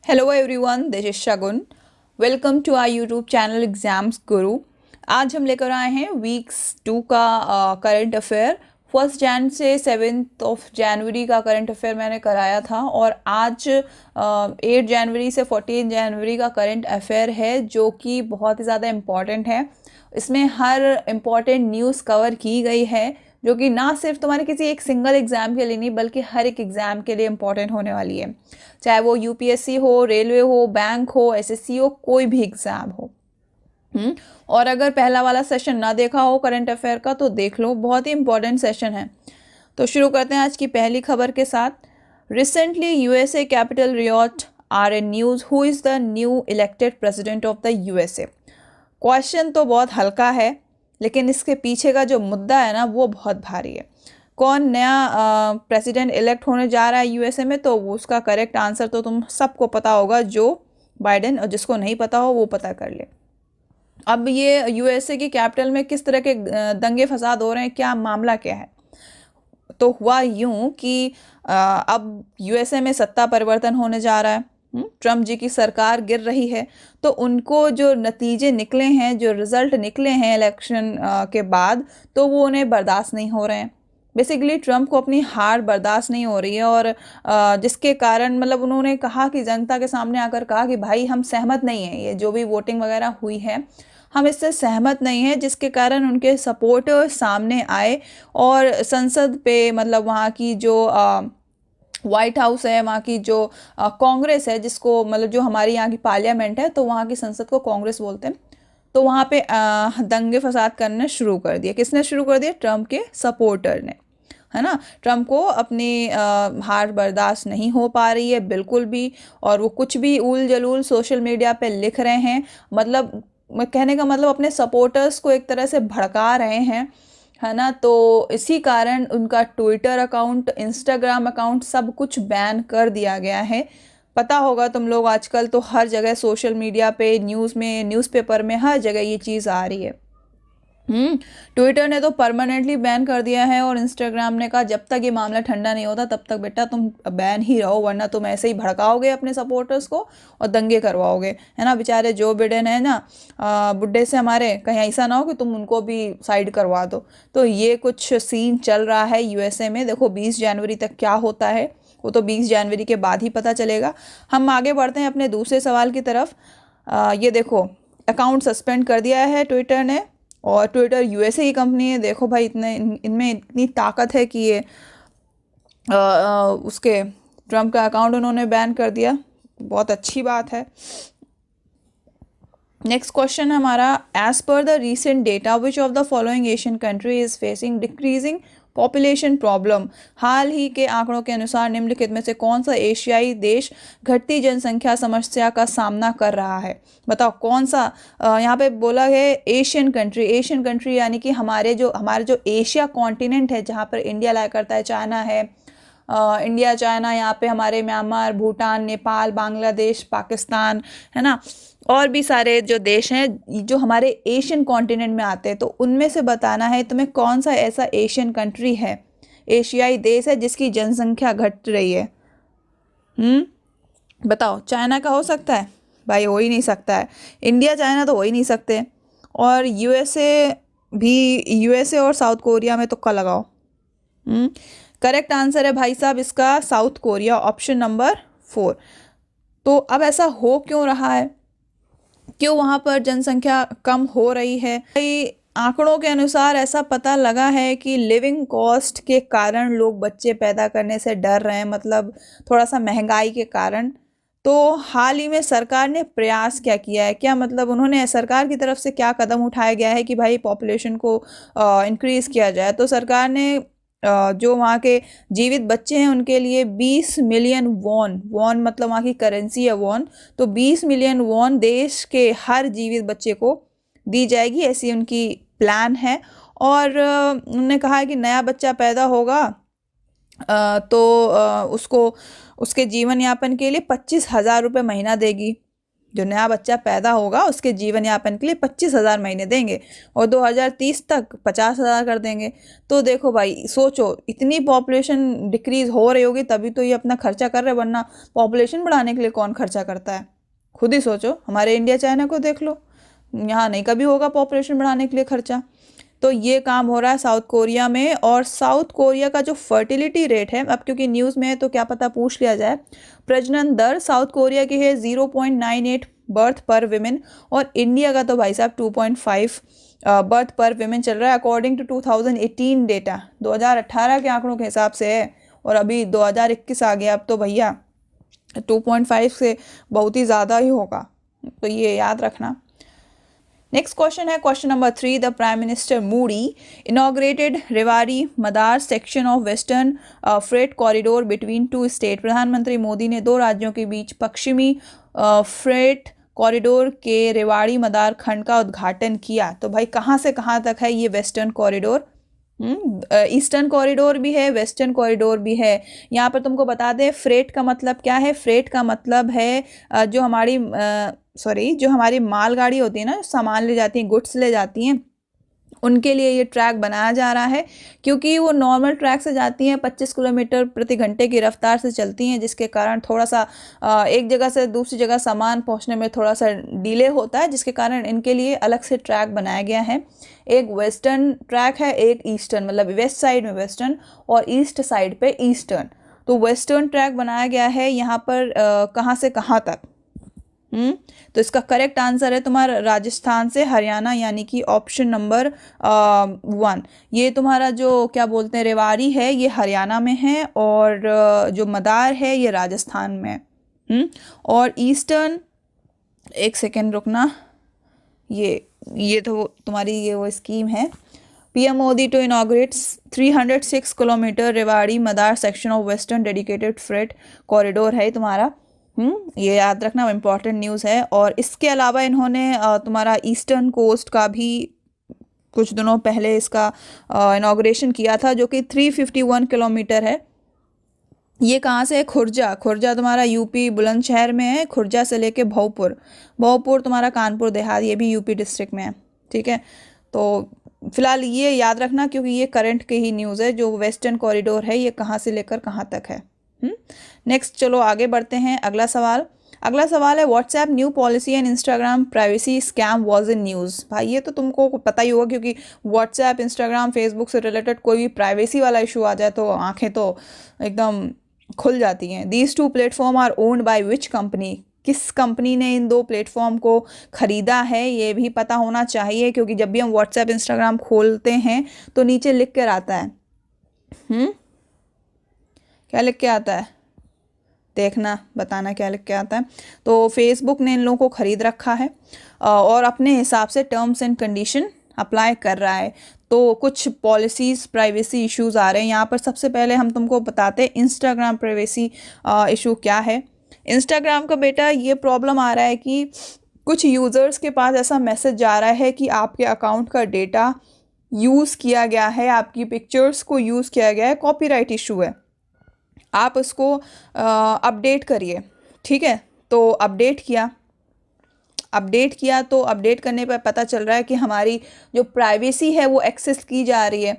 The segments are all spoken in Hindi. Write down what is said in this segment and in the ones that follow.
Hello everyone, this is Shagun. Welcome to our YouTube channel exams Guru. आज हम लेकर आए हैं वीक्स 2 का करंट अफेयर। 1 जन से 7 जनवरी का करंट अफेयर मैंने कराया था और आज 8 जनवरी से 14 जनवरी का करंट अफेयर है जो कि बहुत ही ज़्यादा इम्पॉर्टेंट है। इसमें हर इम्पॉर्टेंट न्यूज़ कवर की गई है जो कि ना सिर्फ तुम्हारे किसी एक सिंगल एग्ज़ाम के लिए नहीं बल्कि हर एक एग्ज़ाम के लिए इम्पॉर्टेंट होने वाली है, चाहे वो यूपीएससी हो, रेलवे हो, बैंक हो, एसएससी हो, कोई भी एग्ज़ाम हो। और अगर पहला वाला सेशन ना देखा हो करंट अफेयर का तो देख लो, बहुत ही इंपॉर्टेंट सेशन है। तो शुरू करते हैं आज की पहली खबर के साथ। Recently USA capitol riot are a news who is the new elected president of the USA. Question तो बहुत हल्का है लेकिन इसके पीछे का जो मुद्दा है ना वो बहुत भारी है। कौन नया प्रेसिडेंट इलेक्ट होने जा रहा है यूएसए में, तो उसका करेक्ट आंसर तो तुम सबको पता होगा, जो बाइडेन। और जिसको नहीं पता हो वो पता कर ले। अब ये यूएसए की कैपिटल में किस तरह के दंगे फसाद हो रहे हैं, क्या मामला क्या है। तो हुआ यूं कि अब यूएसए में सत्ता परिवर्तन होने जा रहा है। ट्रम्प जी की सरकार गिर रही है तो उनको जो नतीजे निकले हैं, जो रिजल्ट निकले हैं इलेक्शन के बाद, तो वो उन्हें बर्दाश्त नहीं हो रहे हैं। बेसिकली ट्रम्प को अपनी हार बर्दाश्त नहीं हो रही है और जिसके कारण मतलब उन्होंने कहा कि जनता के सामने आकर कहा कि भाई हम सहमत नहीं हैं, ये जो भी वोटिंग वगैरह हुई है हम इससे सहमत नहीं हैं, जिसके कारण उनके सपोर्टर्स सामने आए और संसद पे मतलब वहाँ की जो वाइट हाउस है, वहाँ की जो कांग्रेस है, जिसको मतलब जो हमारी यहाँ की पार्लियामेंट है तो वहाँ की संसद को कांग्रेस बोलते हैं, तो वहाँ पे दंगे फसाद करने शुरू कर दिए। किसने शुरू कर दिया? ट्रम्प के सपोर्टर ने, है ना। ट्रम्प को अपनी हार बर्दाश्त नहीं हो पा रही है बिल्कुल भी, और वो कुछ भी ऊल जलूल सोशल मीडिया पे लिख रहे हैं। मतलब कहने का मतलब अपने सपोर्टर्स को एक तरह से भड़का रहे हैं, है ना। तो इसी कारण उनका ट्विटर अकाउंट, इंस्टाग्राम अकाउंट, सब कुछ बैन कर दिया गया है। पता होगा तुम लोग, आजकल तो हर जगह सोशल मीडिया पे, न्यूज़ में, न्यूज़पेपर में, हर जगह ये चीज़ आ रही है। ट्विटर ने तो परमानेंटली बैन कर दिया है और इंस्टाग्राम ने कहा जब तक ये मामला ठंडा नहीं होता तब तक बेटा तुम बैन ही रहो, वरना तुम ऐसे ही भड़काओगे अपने सपोर्टर्स को और दंगे करवाओगे, है ना। बेचारे जो बिडेन है ना, बुड्ढे से हमारे, कहीं ऐसा ना हो कि तुम उनको भी साइड करवा दो। तो ये कुछ सीन चल रहा है यूएसए में। देखो 20 जनवरी तक क्या होता है, वो तो 20 जनवरी के बाद ही पता चलेगा। हम आगे बढ़ते हैं अपने दूसरे सवाल की तरफ। ये देखो, अकाउंट सस्पेंड कर दिया है ट्विटर ने, और ट्विटर यूएसए की कंपनी है। देखो भाई, इनमें इतनी ताकत है कि ये उसके ट्रम्प का अकाउंट उन्होंने बैन कर दिया। बहुत अच्छी बात है। नेक्स्ट क्वेश्चन है हमारा, as per the recent data which of the following Asian country is facing decreasing population problem. हाल ही के आंकड़ों के अनुसार निम्नलिखित में से कौन सा एशियाई देश घटती जनसंख्या समस्या का सामना कर रहा है? बताओ कौन सा। यहाँ पे बोला है एशियन कंट्री। एशियन कंट्री यानी कि हमारे जो एशिया कॉन्टिनेंट है, जहाँ पर इंडिया लाया करता है, चाइना है, इंडिया, चाइना, यहाँ पे हमारे म्यांमार, भूटान, नेपाल, बांग्लादेश, पाकिस्तान, है ना, और भी सारे जो देश हैं जो हमारे एशियन कॉन्टिनेंट में आते हैं। तो उनमें से बताना है तुम्हें कौन सा ऐसा एशियन कंट्री है, एशियाई देश है जिसकी जनसंख्या घट रही है। बताओ। चाइना का हो सकता है? भाई हो ही नहीं सकता है। इंडिया चाइना तो हो ही नहीं सकते। और यूएसए भी, यूएसए और साउथ कोरिया में तुक्का लगाओ। करेक्ट आंसर है भाई साहब इसका साउथ कोरिया, ऑप्शन नंबर 4। तो अब ऐसा हो क्यों रहा है, क्यों वहाँ पर जनसंख्या कम हो रही है? कई आंकड़ों के अनुसार ऐसा पता लगा है कि लिविंग कॉस्ट के कारण लोग बच्चे पैदा करने से डर रहे हैं, मतलब थोड़ा सा महंगाई के कारण। तो हाल ही में सरकार ने प्रयास क्या किया है, क्या मतलब उन्होंने, सरकार की तरफ से क्या कदम उठाया गया है कि भाई पॉपुलेशन को इंक्रीज़ किया जाए। तो सरकार ने जो वहाँ के जीवित बच्चे हैं उनके लिए 20 मिलियन वॉन, वॉन मतलब वहाँ की करेंसी है वॉन, तो 20 मिलियन वॉन देश के हर जीवित बच्चे को दी जाएगी, ऐसी उनकी प्लान है। और उन्होंने कहा है कि नया बच्चा पैदा होगा तो उसको उसके जीवन यापन के लिए 25,000 रुपये महीना देगी जो नया बच्चा पैदा होगा उसके जीवन यापन के लिए 25,000 महीने देंगे और 2030 तक 50,000 कर देंगे। तो देखो भाई, सोचो इतनी पॉपुलेशन डिक्रीज हो रही होगी तभी तो ये अपना खर्चा कर रहे हैं, वरना पॉपुलेशन बढ़ाने के लिए कौन खर्चा करता है? खुद ही सोचो, हमारे इंडिया चाइना को देख लो, यहाँ नहीं कभी होगा पॉपुलेशन बढ़ाने के लिए खर्चा। तो ये काम हो रहा है साउथ कोरिया में। और साउथ कोरिया का जो फर्टिलिटी रेट है, अब क्योंकि न्यूज़ में है तो क्या पता पूछ लिया जाए, प्रजनन दर साउथ कोरिया की है 0.98 बर्थ पर विमेन और इंडिया का तो भाई साहब 2.5 बर्थ पर विमेन चल रहा है अकॉर्डिंग टू 2018 डेटा। 2018 के आंकड़ों के हिसाब से है और अभी 2021 आ गया, अब तो भैया 2.5 से बहुत ही ज़्यादा ही होगा, तो ये याद रखना। नेक्स्ट क्वेश्चन है question number 3। The prime minister Modi inaugurated Rewari Madar section of western freight corridor between two state. प्रधानमंत्री मोदी ने दो राज्यों के बीच पश्चिमी फ्रेट कॉरिडोर के रेवाड़ी मदार खंड का उद्घाटन किया। तो भाई कहाँ से कहाँ तक है ये वेस्टर्न कॉरिडोर? ईस्टर्न कॉरिडोर भी है, वेस्टर्न कॉरिडोर भी है। यहाँ पर तुमको बता दें फ्रेट का मतलब क्या है। फ्रेट का मतलब है जो हमारी मालगाड़ी होती है ना, सामान ले जाती हैं, गुड्स ले जाती हैं, उनके लिए ये ट्रैक बनाया जा रहा है क्योंकि वो नॉर्मल ट्रैक से जाती हैं 25 किलोमीटर प्रति घंटे की रफ्तार से चलती हैं, जिसके कारण थोड़ा सा एक जगह से दूसरी जगह सामान पहुंचने में थोड़ा सा डिले होता है, जिसके कारण इनके लिए अलग से ट्रैक बनाया गया है। एक वेस्टर्न ट्रैक है, एक ईस्टर्न, मतलब वेस्ट साइड में वेस्टर्न और ईस्ट साइड पे ईस्टर्न। तो वेस्टर्न ट्रैक बनाया गया है यहाँ पर कहाँ से कहाँ तक। तो इसका करेक्ट आंसर है तुम्हारा राजस्थान से हरियाणा, यानी कि ऑप्शन नंबर 1। ये तुम्हारा जो क्या बोलते हैं रेवाड़ी है ये हरियाणा में है और जो मदार है ये राजस्थान में है। और ईस्टर्न, एक सेकेंड रुकना, ये तो तुम्हारी ये वो स्कीम है PM Modi to inaugurates 306 kilometre Rewari Madar section of western dedicated freight corridor है तुम्हारा। ये याद रखना, इम्पॉर्टेंट न्यूज़ है। और इसके अलावा इन्होंने तुम्हारा ईस्टर्न कोस्ट का भी कुछ दिनों पहले इसका इनॉग्रेशन किया था, जो कि 351 किलोमीटर है। ये कहाँ से है? खुर्जा तुम्हारा यूपी बुलंदशहर में है। खुर्जा से लेके भोजपुर तुम्हारा कानपुर देहात, ये भी यूपी डिस्ट्रिक्ट में है। ठीक है, तो फिलहाल ये याद रखना क्योंकि ये करंट की ही न्यूज़ है, जो वेस्टर्न कॉरिडोर है ये कहाँ से लेकर कहाँ तक है। नेक्स्ट चलो आगे बढ़ते हैं। अगला सवाल है WhatsApp new policy and Instagram privacy scam was in news. भाई ये तो तुमको पता ही होगा क्योंकि व्हाट्सएप, इंस्टाग्राम, फेसबुक से रिलेटेड कोई भी प्राइवेसी वाला इशू आ जाए तो आंखें तो एकदम खुल जाती हैं। These two platform are owned by which company. किस कंपनी ने इन दो प्लेटफॉर्म को खरीदा है ये भी पता होना चाहिए, क्योंकि जब भी हम व्हाट्सएप इंस्टाग्राम खोलते हैं तो नीचे लिख कर आता है क्या लिख के आता है, देखना बताना क्या लिख के आता है। तो फेसबुक ने इन लोगों को खरीद रखा है और अपने हिसाब से टर्म्स एंड कंडीशन अप्लाई कर रहा है। तो कुछ पॉलिसीज़ प्राइवेसी इश्यूज़ आ रहे हैं यहाँ पर। सबसे पहले हम तुमको बताते हैं इंस्टाग्राम प्राइवेसी इशू क्या है। इंस्टाग्राम का बेटा ये प्रॉब्लम आ रहा है कि कुछ यूज़र्स के पास ऐसा मैसेज जा रहा है कि आपके अकाउंट का डेटा यूज़ किया गया है, आपकी पिक्चर्स को यूज़ किया गया है, कॉपीराइट इशू है, आप उसको अपडेट करिए। ठीक है, तो अपडेट किया तो अपडेट करने पर पता चल रहा है कि हमारी जो प्राइवेसी है वो एक्सेस की जा रही है।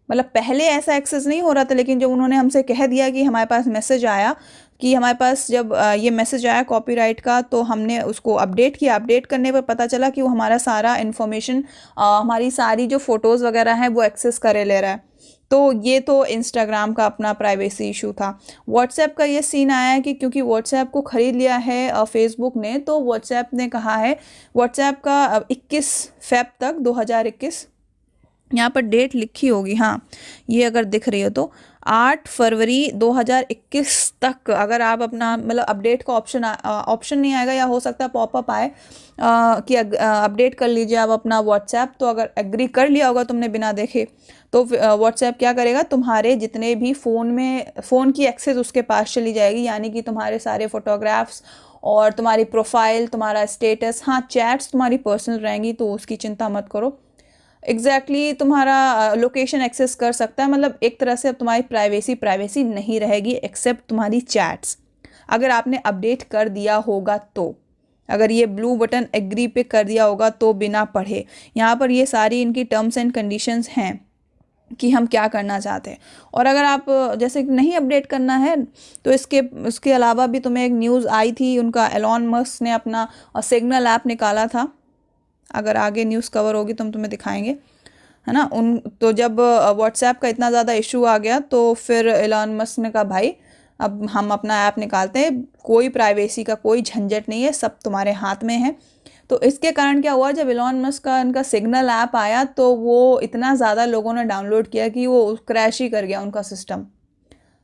मतलब पहले ऐसा एक्सेस नहीं हो रहा था, लेकिन जब उन्होंने हमसे कह दिया कि हमारे पास मैसेज आया कि हमारे पास जब ये मैसेज आया कॉपीराइट का, तो हमने उसको अपडेट किया। अपडेट करने पर पता चला कि वो हमारा सारा इन्फॉर्मेशन, हमारी सारी जो फ़ोटोज़ वगैरह हैं वो एक्सेस करे ले रहा है। तो ये तो इंस्टाग्राम का अपना प्राइवेसी इशू था। व्हाट्सएप का ये सीन आया है कि क्योंकि व्हाट्सएप को ख़रीद लिया है फेसबुक ने, तो व्हाट्सएप ने कहा है, व्हाट्सएप का 21 फ़रवरी तक 2021, यहाँ पर डेट लिखी होगी, हाँ ये अगर दिख रही हो तो 8 फरवरी 2021 तक अगर आप अपना मतलब अपडेट का ऑप्शन नहीं आएगा, या हो सकता है पॉपअप आए कि अपडेट कर लीजिए आप अपना व्हाट्सएप। तो अगर एग्री कर लिया होगा तुमने बिना देखे, तो व्हाट्सएप क्या करेगा, तुम्हारे जितने भी फ़ोन की एक्सेस उसके पास चली जाएगी, यानी कि तुम्हारे सारे फ़ोटोग्राफ्स और तुम्हारी प्रोफाइल, तुम्हारा स्टेटस, हाँ चैट्स तुम्हारी पर्सनल रहेंगी, तो उसकी चिंता मत करो। एग्जैक्टली तुम्हारा लोकेशन एक्सेस कर सकता है, मतलब एक तरह से अब तुम्हारी प्राइवेसी नहीं रहेगी एक्सेप्ट तुम्हारी चैट्स, अगर आपने अपडेट कर दिया होगा तो। अगर ये ब्लू बटन एग्री पे कर दिया होगा तो बिना पढ़े। यहाँ पर ये सारी इनकी टर्म्स एंड कंडीशंस हैं कि हम क्या करना चाहते हैं। और अगर आप जैसे नहीं अपडेट करना है तो उसके अलावा भी तुम्हें एक न्यूज़ आई थी, उनका एलॉन मस्क ने अपना सिग्नल ऐप निकाला था। अगर आगे न्यूज़ कवर होगी तो हम तुम्हें दिखाएंगे, है ना। तो जब व्हाट्सएप का इतना ज़्यादा इशू आ गया तो फिर एलॉन मस्क ने कहा भाई अब हम अपना ऐप निकालते हैं, कोई प्राइवेसी का कोई झंझट नहीं है, सब तुम्हारे हाथ में है। तो इसके कारण क्या हुआ, जब एलॉन मस्क का इनका सिग्नल ऐप आया तो वो इतना ज़्यादा लोगों ने डाउनलोड किया कि वो क्रैश ही कर गया उनका सिस्टम,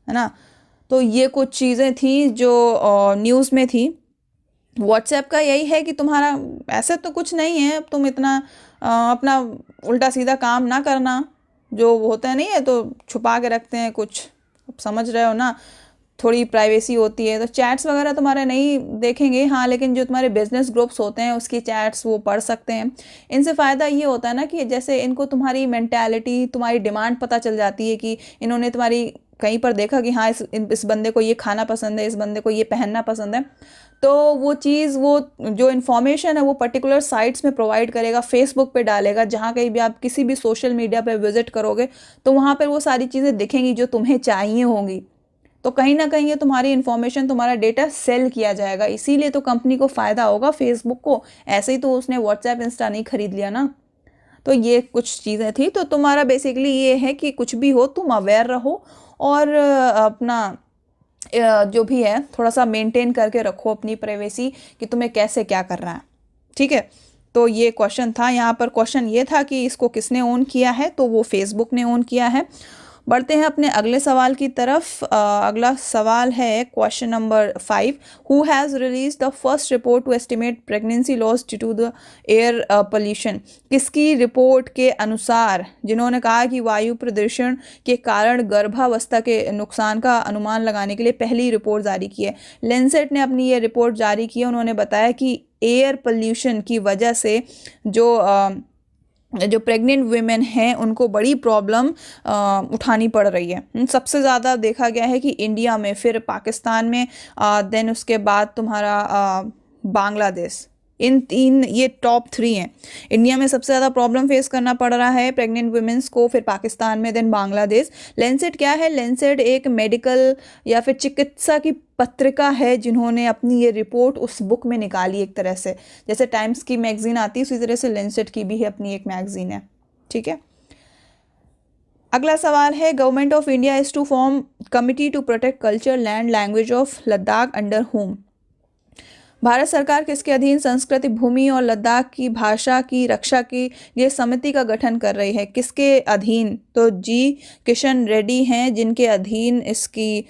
है ना। तो ये कुछ चीज़ें थी जो न्यूज़ में थी। व्हाट्सएप का यही है कि तुम्हारा ऐसे तो कुछ नहीं है, तुम इतना अपना उल्टा सीधा काम ना करना, जो होता नहीं है तो छुपा के रखते हैं कुछ, अब समझ रहे हो ना, थोड़ी प्राइवेसी होती है। तो चैट्स वगैरह तुम्हारे नहीं देखेंगे, हाँ, लेकिन जो तुम्हारे बिजनेस ग्रुप्स होते हैं उसकी चैट्स वो पढ़ सकते हैं। इनसे फ़ायदा ये होता है ना कि जैसे इनको तुम्हारी मेंटालिटी, तुम्हारी डिमांड पता चल जाती है कि इन्होंने तुम्हारी कहीं पर देखा कि हाँ इस बंदे को ये खाना पसंद है, इस बंदे को ये पहनना पसंद है, तो वो चीज़, वो जो इन्फॉर्मेशन है वो पर्टिकुलर साइट्स में प्रोवाइड करेगा, फेसबुक पे डालेगा, जहाँ कहीं भी आप किसी भी सोशल मीडिया पे विजिट करोगे तो वहाँ पर वो सारी चीज़ें दिखेंगी जो तुम्हें चाहिए होंगी। तो कहीं ना कहीं ये तुम्हारी इन्फॉर्मेशन, तुम्हारा डेटा सेल किया जाएगा, इसीलिए तो कंपनी को फ़ायदा होगा फेसबुक को, ऐसे ही तो उसने व्हाट्सएप इंस्टा नहीं खरीद लिया ना। तो ये कुछ चीज़ें थी। तो तुम्हारा बेसिकली ये है कि कुछ भी हो तुम अवेयर रहो और अपना जो भी है थोड़ा सा मेंटेन करके रखो अपनी प्राइवेसी कि तुम्हें कैसे क्या करना है, ठीक है। तो ये क्वेश्चन था, यहाँ पर क्वेश्चन ये था कि इसको किसने ओन किया है, तो वो फेसबुक ने ओन किया है। बढ़ते हैं अपने अगले सवाल की तरफ। अगला सवाल है question number 5। Who has release the first report to estimate pregnancy loss due to the air pollution. किसकी रिपोर्ट के अनुसार, जिन्होंने कहा कि वायु प्रदूषण के कारण गर्भावस्था के नुकसान का अनुमान लगाने के लिए पहली रिपोर्ट जारी की है। लेंसेट ने अपनी ये रिपोर्ट जारी की है। उन्होंने बताया कि एयर पोल्यूशन की वजह से जो प्रेग्नेंट वुमेन हैं उनको बड़ी प्रॉब्लम उठानी पड़ रही है। सबसे ज़्यादा देखा गया है कि इंडिया में, फिर पाकिस्तान में, देन उसके बाद तुम्हारा बांग्लादेश, इन तीन ये टॉप 3 हैं। इंडिया में सबसे ज़्यादा प्रॉब्लम फेस करना पड़ रहा है प्रेग्नेंट वुमेन्स को, फिर पाकिस्तान में, देन बांग्लादेश। लेंसेट क्या है? लेंसेट एक मेडिकल या फिर चिकित्सा की पत्रिका है जिन्होंने अपनी ये रिपोर्ट उस बुक में निकाली। एक तरह से जैसे टाइम्स की मैगजीन आती है उसी तरह से लेंसेट की भी है अपनी एक मैगजीन है, ठीक है। अगला सवाल है government of India is to form committee to protect culture land language of Ladakh under whom. भारत सरकार किसके अधीन संस्कृति, भूमि और लद्दाख की भाषा की रक्षा के लिए समिति का गठन कर रही है? किसके अधीन? तो जी किशन रेड्डी हैं जिनके अधीन इसकी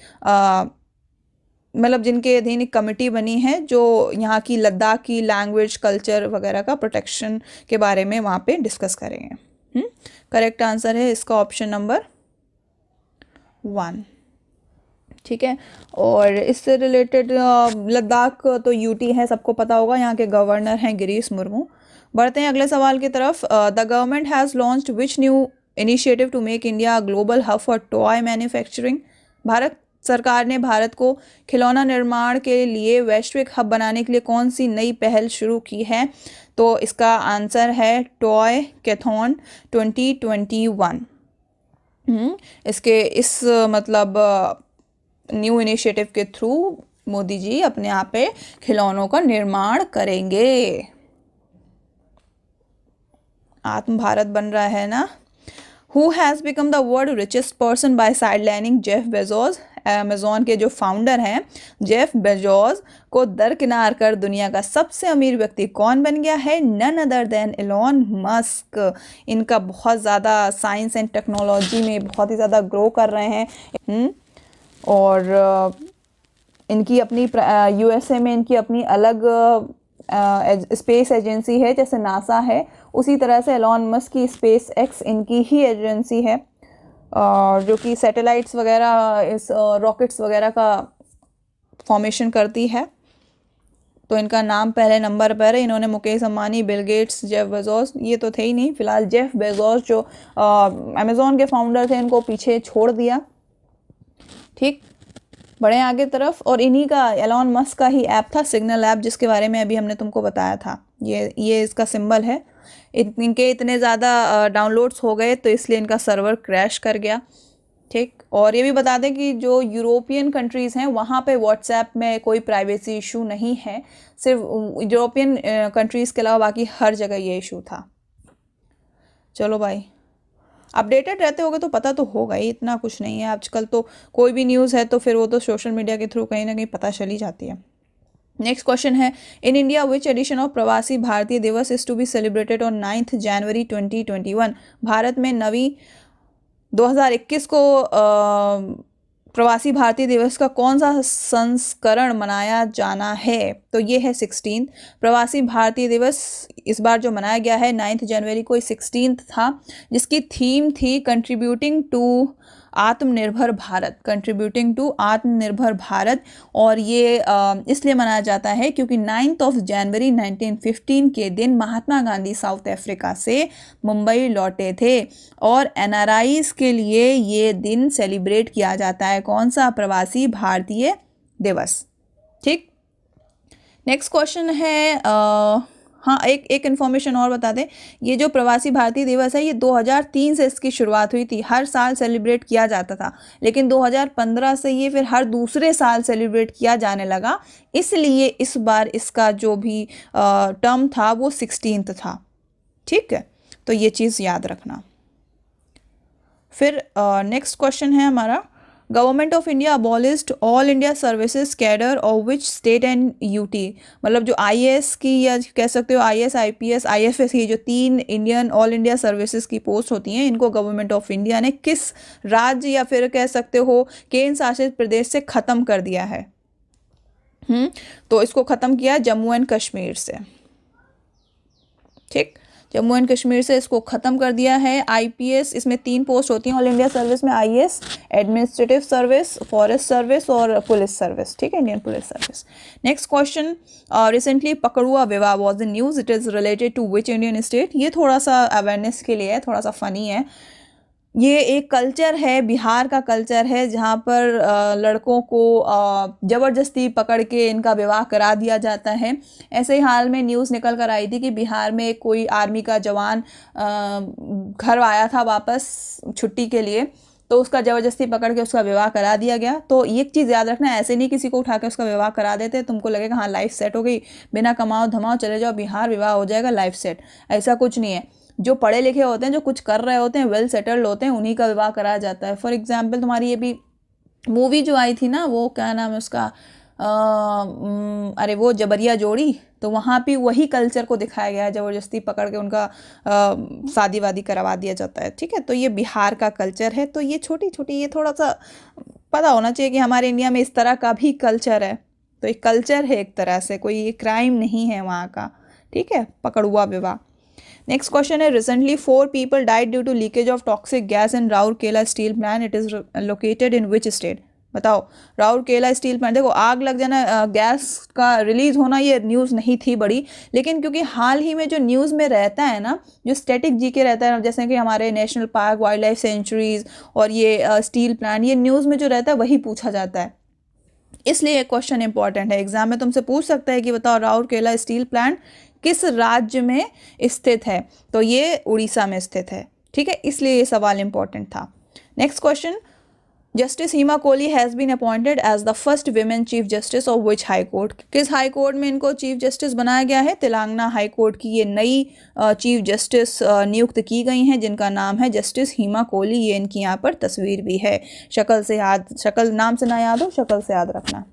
मतलब जिनके अधीन एक कमेटी बनी है जो यहाँ की लद्दाख की लैंग्वेज, कल्चर वगैरह का प्रोटेक्शन के बारे में वहाँ पे डिस्कस करेंगे। करेक्ट आंसर है इसका ऑप्शन नंबर 1, ठीक है। और इससे रिलेटेड लद्दाख तो यूटी है, सबको पता होगा, यहाँ के गवर्नर हैं गिरीश मुर्मू। बढ़ते हैं अगले सवाल की तरफ। The government has launched which new initiative to make India global hub for toy manufacturing. Bharat सरकार ने भारत को खिलौना निर्माण के लिए वैश्विक हब बनाने के लिए कौन सी नई पहल शुरू की है? तो इसका आंसर है टॉय कैथॉन 2021। इस मतलब न्यू इनिशिएटिव के थ्रू मोदी जी अपने यहाँ पे खिलौनों का निर्माण करेंगे। आत्म भारत बन रहा है ना। Who has become the world richest person by sidelining Jeff Bezos. Amazon के जो फाउंडर हैं जेफ बेजोस को दरकिनार कर दुनिया का सबसे अमीर व्यक्ति कौन बन गया है? None other than Elon Musk. इनका बहुत ज़्यादा साइंस एंड टेक्नोलॉजी में बहुत ही ज़्यादा ग्रो कर रहे हैं। और इनकी अपनी यूएसए में इनकी अपनी अलग स्पेस एजेंसी है, जैसे नासा है उसी तरह से एलॉन मस्क की स्पेस एक्स इनकी ही एजेंसी है, जो कि सैटेलाइट्स वगैरह, इस रॉकेट्स वगैरह का फॉर्मेशन करती है। तो इनका नाम पहले नंबर पर है। इन्होंने Mukesh Ambani, Bill Gates, Jeff Bezos, ये तो थे ही नहीं, फिलहाल जेफ बेजोस जो अमेजोन के फाउंडर थे इनको पीछे छोड़ दिया, ठीक। बढ़े आगे तरफ। और इन्हीं का एलॉन मस्क का ही ऐप था सिग्नल ऐप, जिसके बारे में अभी हमने तुमको बताया था। ये इसका सिंबल है। इनके इतने ज़्यादा डाउनलोड्स हो गए तो इसलिए इनका सर्वर क्रैश कर गया। ठीक, और ये भी बता दें कि जो यूरोपियन कंट्रीज़ हैं वहाँ पे व्हाट्सएप में कोई प्राइवेसी इशू नहीं है, सिर्फ यूरोपियन कंट्रीज़ के अलावा बाकी हर जगह ये इशू था। चलो भाई, अपडेटेड रहते होगे तो पता तो होगा ही, इतना कुछ नहीं है। आजकल तो कोई भी न्यूज़ है तो फिर वो तो सोशल मीडिया के थ्रू कहीं ना कहीं पता चली जाती है। नेक्स्ट क्वेश्चन है, in India which edition of Pravasi Bharatiya Divas is to be celebrated on 9 जनवरी 2021। भारत में 2021 को प्रवासी भारतीय दिवस का कौन सा संस्करण मनाया जाना है? तो ये है 16। प्रवासी भारतीय दिवस इस बार जो मनाया गया है 9 जनवरी को 16 था, जिसकी थीम थी कंट्रीब्यूटिंग टू आत्मनिर्भर भारत, कंट्रीब्यूटिंग टू आत्मनिर्भर भारत। और ये इसलिए मनाया जाता है क्योंकि 9 जनवरी 1915 के दिन महात्मा गांधी साउथ अफ्रीका से मुंबई लौटे थे और एनआरआईज के लिए ये दिन सेलिब्रेट किया जाता है। कौन सा? प्रवासी भारतीय दिवस। ठीक, नेक्स्ट क्वेश्चन है हाँ, एक इन्फॉर्मेशन और बता दें, ये जो प्रवासी भारतीय दिवस है ये 2003 से इसकी शुरुआत हुई थी। हर साल सेलिब्रेट किया जाता था, लेकिन 2015 से ये फिर हर दूसरे साल सेलिब्रेट किया जाने लगा, इसलिए इस बार इसका जो भी टर्म था वो 16 था। ठीक है, तो ये चीज़ याद रखना। फिर नेक्स्ट क्वेश्चन है हमारा, government of India abolished all India services cadre of which state and UT. मतलब जो आईएएस की या कह सकते हो आईएएस, आईपीएस, आईएफएस की जो 3 इंडियन ऑल इंडिया सर्विसेज की पोस्ट होती हैं, इनको गवर्नमेंट ऑफ इंडिया ने किस राज्य या फिर कह सकते हो केंद्र शासित प्रदेश से ख़त्म कर दिया है? तो इसको ख़त्म किया जम्मू एंड कश्मीर से। ठीक, जम्मू एंड कश्मीर से इसको ख़त्म कर दिया है। आईपीएस, इसमें 3 पोस्ट होती हैं ऑल इंडिया सर्विस में, IAS, administrative service, forest service और पुलिस सर्विस। ठीक है, Indian police service. Next question, recently पकड़ुआ विवाह was in news, it is related to which Indian state? ये थोड़ा सा अवेयरनेस के लिए है, थोड़ा सा फ़नी है। ये एक कल्चर है, बिहार का कल्चर है, जहाँ पर लड़कों को ज़बरदस्ती पकड़ के इनका विवाह करा दिया जाता है। ऐसे ही हाल में न्यूज़ निकल कर आई थी कि बिहार में कोई आर्मी का जवान घर आया था वापस छुट्टी के लिए, तो उसका ज़बरदस्ती पकड़ के उसका विवाह करा दिया गया। तो एक चीज़ याद रखना, ऐसे नहीं किसी को उठा के उसका विवाह करा देते, तुमको लगेगा हाँ लाइफ सेट हो गई, बिना कमाओ धमाओ चले जाओ बिहार, विवाह हो जाएगा, लाइफ सेट। ऐसा कुछ नहीं है। जो पढ़े लिखे होते हैं, जो कुछ कर रहे होते हैं, वेल सेटल्ड होते हैं, उन्हीं का विवाह कराया जाता है। फॉर एग्जाम्पल तुम्हारी ये भी मूवी जो आई थी ना, वो क्या नाम है उसका, अरे वो जबरिया जोड़ी, तो वहाँ भी वही कल्चर को दिखाया गया है, ज़बरदस्ती पकड़ के उनका शादी वादी करवा दिया जाता है। ठीक है, तो ये बिहार का कल्चर है। तो ये छोटी छोटी, ये थोड़ा सा पता होना चाहिए कि हमारे इंडिया में इस तरह का भी कल्चर है। तो एक कल्चर है एक तरह से, कोई क्राइम नहीं है वहाँ का। ठीक है, पकड़ुआ विवाह। नेक्स्ट क्वेश्चन है, recently 4 people died due to leakage of toxic gas in Rourkela steel plant, it is located in which state? बताओ, राउरकेला स्टील प्लांट, देखो आग लग जाना, गैस का रिलीज होना, ये न्यूज़ नहीं थी बड़ी, लेकिन क्योंकि हाल ही में जो न्यूज़ में रहता है ना, जो स्टैटिक जीके रहता है, जैसे कि हमारे national park, wild life sanctuaries और ये स्टील प्लांट, ये न्यूज़ में जो रहता है वही पूछा जाता है, इसलिए ये क्वेश्चन इंपॉर्टेंट है। एग्जाम में तुमसे पूछ सकता है कि बताओ राउरकेला स्टील प्लांट किस राज्य में स्थित है? तो ये उड़ीसा में स्थित है। ठीक है, इसलिए ये सवाल इंपॉर्टेंट था। Next question, justice Hima Kohli has been appointed as the first women chief justice of which high court? किस हाई कोर्ट में इनको चीफ जस्टिस बनाया गया है? तेलंगाना हाई कोर्ट की ये नई चीफ जस्टिस नियुक्त की गई हैं, जिनका नाम है जस्टिस हिमा कोहली। ये इनकी यहाँ पर तस्वीर भी है, शक्ल नाम से ना याद हो, शक्ल से याद रखना।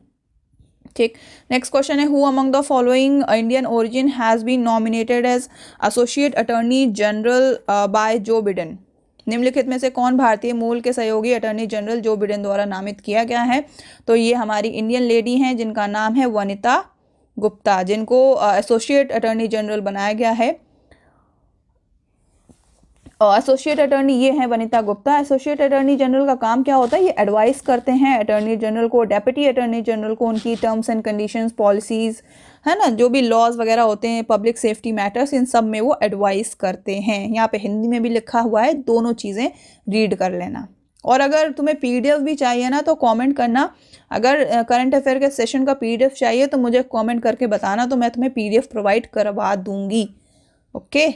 ठीक, नेक्स्ट क्वेश्चन है, who among the following Indian origin has been nominated as associate attorney general by Joe Biden? निम्नलिखित में से कौन भारतीय मूल के सहयोगी अटॉर्नी जनरल जो बिडेन द्वारा नामित किया गया है? तो ये हमारी इंडियन लेडी हैं, जिनका नाम है वनिता गुप्ता, जिनको एसोसिएट अटॉर्नी जनरल बनाया गया है। एसोसिएट अटॉर्नी ये है Vanita Gupta. Associate attorney general का काम क्या होता है? ये एडवाइस करते हैं अटॉर्नी जनरल को, डेप्यूटी अटॉर्नी जनरल को, उनकी टर्म्स एंड कंडीशंस, पॉलिसीज़, है ना, जो भी लॉज वगैरह होते हैं, पब्लिक सेफ्टी मैटर्स, इन सब में वो एडवाइस करते हैं। यहाँ पे हिंदी में भी लिखा हुआ है, दोनों चीज़ें रीड कर लेना। और अगर तुम्हें पीडीएफ भी चाहिए ना तो कमेंट करना, अगर करंट अफेयर के सेशन का पीडीएफ चाहिए तो मुझे कमेंट करके बताना, तो मैं तुम्हें पीडीएफ प्रोवाइड करवा दूंगी। ओके,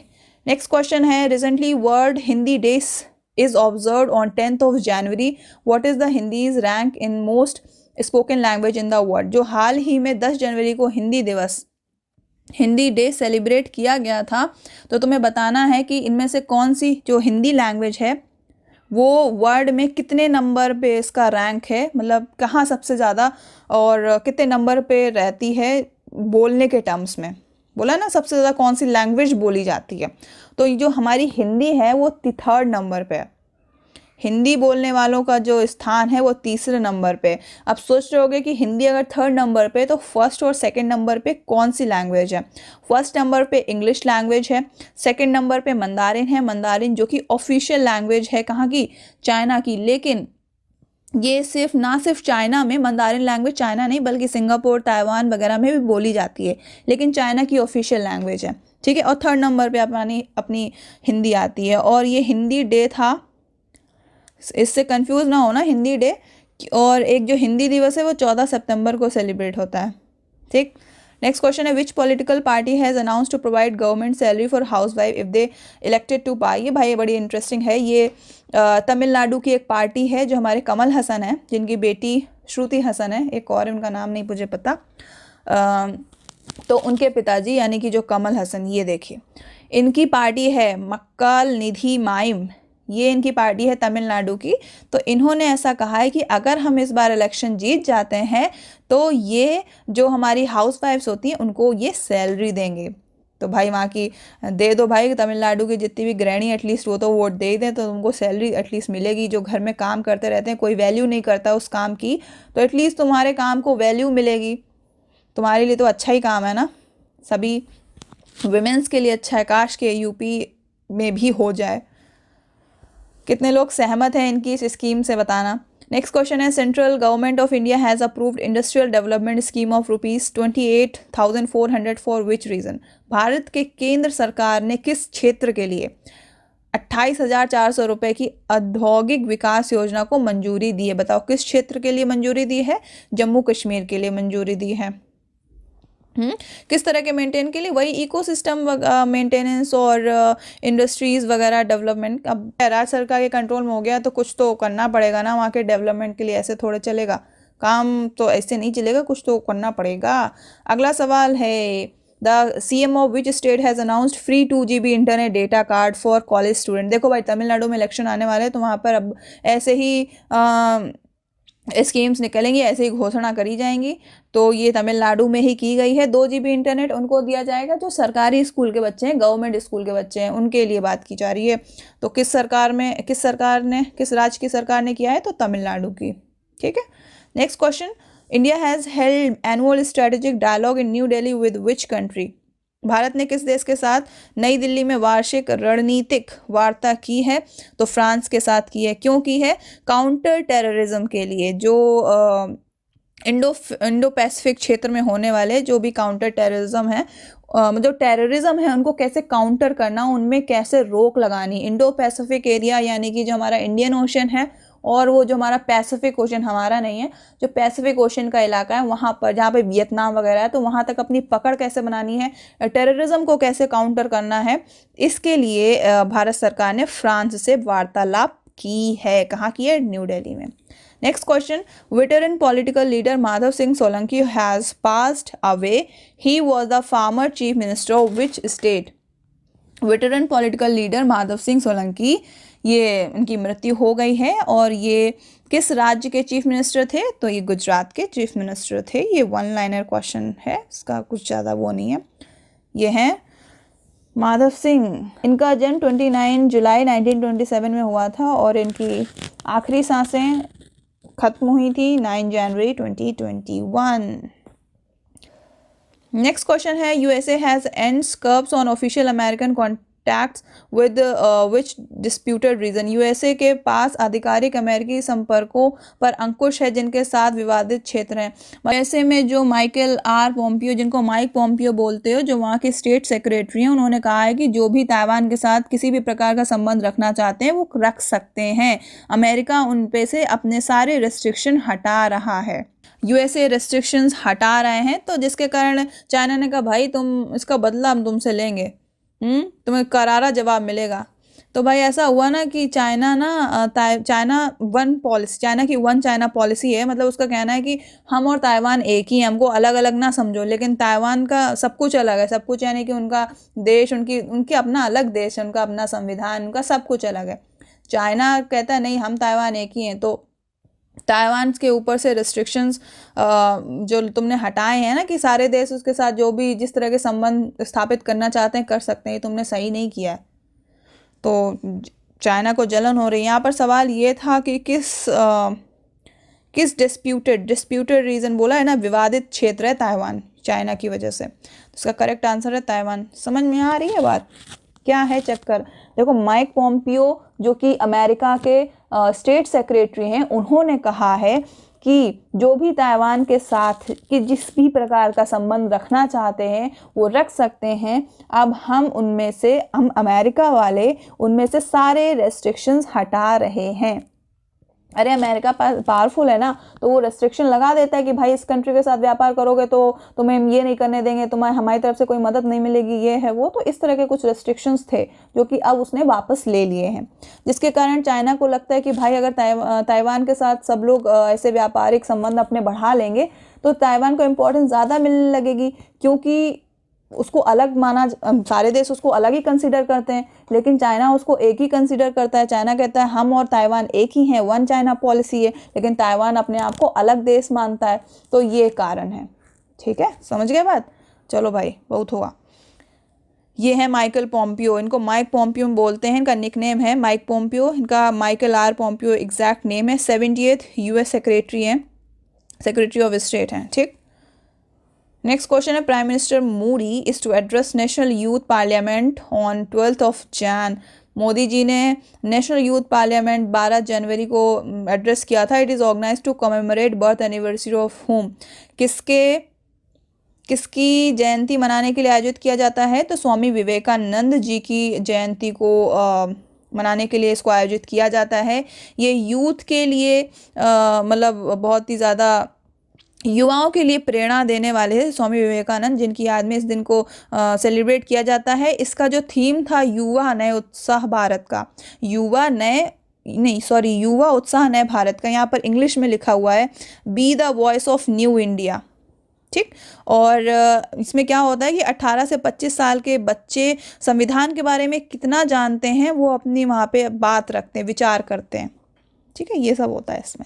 नेक्स्ट क्वेश्चन है, recently world Hindi day is observed on 10th of January. What is the Hindi's rank in most spoken language in the world? जो हाल ही में 10 जनवरी को हिंदी दिवस, हिंदी डे सेलिब्रेट किया गया था, तो तुम्हें बताना है कि इनमें से कौन सी जो हिंदी लैंग्वेज है वो वर्ल्ड में कितने नंबर पे इसका रैंक है, मतलब कहाँ सबसे ज़्यादा और कितने नंबर पे रहती है बोलने के टर्म्स में। बोला ना सबसे ज़्यादा कौन सी लैंग्वेज बोली जाती है, तो जो हमारी हिंदी है वो 3rd नंबर पे है। हिंदी बोलने वालों का जो स्थान है वो 3रे नंबर पे। अब सोच रहे होगे कि हिंदी अगर 3rd नंबर पे तो फर्स्ट और सेकंड नंबर पे कौन सी लैंग्वेज है। फर्स्ट नंबर पे इंग्लिश लैंग्वेज है, सेकंड नंबर पे मंदारिन है, मंदारिन जो कि ऑफिशियल लैंग्वेज है कहाँ की, चाइना की। लेकिन ये सिर्फ चाइना में मंदारिन लैंग्वेज, चाइना नहीं बल्कि सिंगापुर, ताइवान वगैरह में भी बोली जाती है, लेकिन चाइना की ऑफिशियल लैंग्वेज है, ठीक है। और 3rd नंबर पे अपनी हिंदी आती है। और ये हिंदी डे था, इससे कंफ्यूज ना होना, हिंदी डे और एक जो हिंदी दिवस है वो 14 सितंबर को सेलिब्रेट होता है, ठीक। नेक्स्ट क्वेश्चन है, which political party has announced to provide government salary for house wife if they elected to power. ये भाई बड़ी इंटरेस्टिंग है, ये तमिलनाडु की एक पार्टी है जो हमारे कमल हसन है, जिनकी बेटी श्रुति हसन है, एक और उनका नाम नहीं मुझे पता, तो उनके पिताजी यानी कि जो कमल हसन, ये देखिए इनकी पार्टी है मक्कल निधि माइम, ये इनकी पार्टी है तमिलनाडु की। तो इन्होंने ऐसा कहा है कि अगर हम इस बार इलेक्शन जीत जाते हैं तो ये जो हमारी हाउस वाइफ्स होती हैं उनको ये सैलरी देंगे। तो भाई वहाँ की दे दो भाई, तमिलनाडु की जितनी भी गृहिणी एटलीस्ट वो तो वोट दे ही दें, तो उनको सैलरी एटलीस्ट मिलेगी। जो घर में काम करते रहते हैं, कोई वैल्यू नहीं करता उस काम की, तो एटलीस्ट तुम्हारे काम को वैल्यू मिलेगी, तुम्हारे लिए तो अच्छा ही काम है ना, सभी वुमेंस के लिए अच्छा है। काश के यूपी में भी हो जाए। कितने लोग सहमत हैं इनकी इस स्कीम से बताना। नेक्स्ट क्वेश्चन है, central government of India has approved industrial development scheme of ₹28,400 for which reason. Bharat के केंद्र सरकार ने किस क्षेत्र के लिए 28,400 रुपये की औद्योगिक विकास योजना को मंजूरी दी है? बताओ किस क्षेत्र के लिए मंजूरी दी है? जम्मू कश्मीर के लिए मंजूरी दी है। किस तरह के मेंटेन के लिए? वही इकोसिस्टम मेंटेनेंस और इंडस्ट्रीज़ वगैरह डेवलपमेंट। अब राज्य सरकार के कंट्रोल में हो गया तो कुछ तो करना पड़ेगा ना वहाँ के डेवलपमेंट के लिए, ऐसे थोड़े चलेगा काम, तो ऐसे नहीं चलेगा, कुछ तो करना पड़ेगा। अगला सवाल है, the CM of which state has announced free 2 GB internet data card for college student. देखो भाई तमिलनाडु में इलेक्शन आने वाले हैं, तो वहाँ पर अब ऐसे ही स्कीम्स निकलेंगी, ऐसे ही घोषणा करी जाएंगी। तो ये तमिलनाडु में ही की गई है, 2 GB इंटरनेट उनको दिया जाएगा जो सरकारी स्कूल के बच्चे हैं, गवर्नमेंट स्कूल के बच्चे हैं, उनके लिए बात की जा रही है। तो किस राज्य की सरकार ने किया है? तो तमिलनाडु की, ठीक है। Next question, India has held annual strategic dialogue in New Delhi with which country. भारत ने किस देश के साथ नई दिल्ली में वार्षिक रणनीतिक वार्ता की है? तो फ्रांस के साथ की है। क्यों की है? काउंटर टेररिज्म के लिए, जो इंडो पैसिफिक क्षेत्र में होने वाले जो भी काउंटर टेररिज्म है, जो टेररिज्म है उनको कैसे काउंटर करना, उनमें कैसे रोक लगानी। इंडो पैसिफिक एरिया यानी कि जो हमारा इंडियन ओशन है और वो जो हमारा पैसिफिक ओशन, हमारा नहीं है, जो पैसिफिक ओशन का इलाका है वहाँ पर, जहाँ पे वियतनाम वगैरह है, तो वहाँ तक अपनी पकड़ कैसे बनानी है, टेररिज्म को कैसे काउंटर करना है, इसके लिए भारत सरकार ने फ्रांस से वार्तालाप की है। कहाँ की है? न्यू दिल्ली में। Next question, veteran political leader Madhav Singh Solanki has passed away. He was the former chief minister of which state. Veteran political leader Madhav Singh Solanki, ये उनकी मृत्यु हो गई है, और ये किस राज्य के चीफ मिनिस्टर थे? तो ये गुजरात के चीफ मिनिस्टर थे। ये 1 लाइनर क्वेश्चन है, इसका कुछ ज़्यादा वो नहीं है। ये हैं माधव सिंह। इनका जन्म 29 जुलाई 1927 में हुआ था और इनकी आखिरी सांसें खत्म हुई थी 9 जनवरी 2021। नेक्स्ट क्वेश्चन है, USA has ends curbs on official American contacts with which disputed region. USA के पास आधिकारिक अमेरिकी संपर्कों पर अंकुश है जिनके साथ विवादित क्षेत्र हैं। ऐसे में जो माइकल आर पोम्पियो, जिनको माइक पोम्पियो बोलते हो, जो वहाँ के स्टेट सेक्रेटरी हैं, उन्होंने कहा है कि जो भी ताइवान के साथ किसी भी प्रकार का संबंध रखना चाहते हैं वो रख सकते हैं। अमेरिका उन पे से अपने सारे रिस्ट्रिक्शन हटा रहा है। यूएसए रेस्ट्रिक्शंस हटा रहे हैं, तो जिसके कारण चाइना ने कहा भाई तुम इसका बदला हम तुमसे लेंगे, तुम्हें करारा जवाब मिलेगा। तो भाई ऐसा हुआ ना कि चाइना की वन चाइना पॉलिसी है, मतलब उसका कहना है कि हम और ताइवान एक ही हैं, हमको अलग अलग ना समझो। लेकिन ताइवान का सब कुछ अलग है, सब कुछ यानी कि उनका देश, उनकी अपना अलग देश है, उनका अपना संविधान, उनका सब कुछ अलग है। चाइना कहता है नहीं हम ताइवान एक ही हैं। तो ताइवान के ऊपर से रिस्ट्रिक्शंस जो तुमने हटाए हैं ना कि सारे देश उसके साथ जो भी जिस तरह के संबंध स्थापित करना चाहते हैं कर सकते हैं, तुमने सही नहीं किया है। तो चाइना को जलन हो रही है। यहाँ पर सवाल ये था कि किस डिस्प्यूटेड रीजन बोला है ना, विवादित क्षेत्र है ताइवान चाइना की वजह से। तो इसका करेक्ट आंसर है ताइवान। समझ में आ रही है बात, क्या है चक्कर? देखो माइक पोम्पियो जो कि अमेरिका के स्टेट सेक्रेटरी हैं, उन्होंने कहा है कि जो भी ताइवान के साथ कि जिस भी प्रकार का संबंध रखना चाहते हैं वो रख सकते हैं। अब हम अमेरिका वाले उनमें से सारे रेस्ट्रिक्शंस हटा रहे हैं। अरे अमेरिका पावरफुल है ना, तो वो रेस्ट्रिक्शन लगा देता है कि भाई इस कंट्री के साथ व्यापार करोगे तो तुम्हें ये नहीं करने देंगे, तुम्हें हमारी तरफ से कोई मदद नहीं मिलेगी, ये है वो। तो इस तरह के कुछ रेस्ट्रिक्शंस थे जो कि अब उसने वापस ले लिए हैं, जिसके कारण चाइना को लगता है कि भाई अगर ताइवान के साथ सब लोग ऐसे व्यापारिक संबंध अपने बढ़ा लेंगे तो ताइवान को इम्पोर्टेंस ज़्यादा मिलने लगेगी, क्योंकि उसको अलग माना, सारे देश उसको अलग ही कंसीडर करते हैं, लेकिन चाइना उसको एक ही कंसीडर करता है। चाइना कहता है हम और ताइवान एक ही हैं, वन चाइना पॉलिसी है, लेकिन ताइवान अपने आप को अलग देश मानता है। तो ये कारण है। ठीक है, समझ गए बात? चलो भाई बहुत हुआ। ये है माइकल पोम्पियो, इनको माइक पोम्पियो बोलते हैं, इनका निकनेम है माइक पोम्पियो, इनका Michael R Pompeo exact name है। 70th यूएस सेक्रेटरी हैं, सेक्रेटरी ऑफ स्टेट हैं। ठीक, नेक्स्ट क्वेश्चन है, prime minister Modi is to address national youth parliament on 12 Jan। Modi ji ने नेशनल यूथ पार्लियामेंट 12 जनवरी को एड्रेस किया था। It is organise to commemorate birth anniversary of whom. किसकी जयंती मनाने के लिए आयोजित किया जाता है? तो स्वामी विवेकानंद जी की जयंती को मनाने के लिए इसको आयोजित किया जाता है। ये यूथ के लिए मतलब बहुत ही ज़्यादा युवाओं के लिए प्रेरणा देने वाले हैं स्वामी विवेकानंद, जिनकी याद में इस दिन को सेलिब्रेट किया जाता है। इसका जो थीम था युवा नए उत्साह भारत का, युवा उत्साह नए भारत का, यहाँ पर इंग्लिश में लिखा हुआ है be the voice of new India. ठीक, और इसमें क्या होता है कि 18 से 25 साल के बच्चे संविधान के बारे में कितना जानते हैं वो अपनी वहाँ पे बात रखते हैं, विचार करते हैं। ठीक है, ये सब होता है इसमें।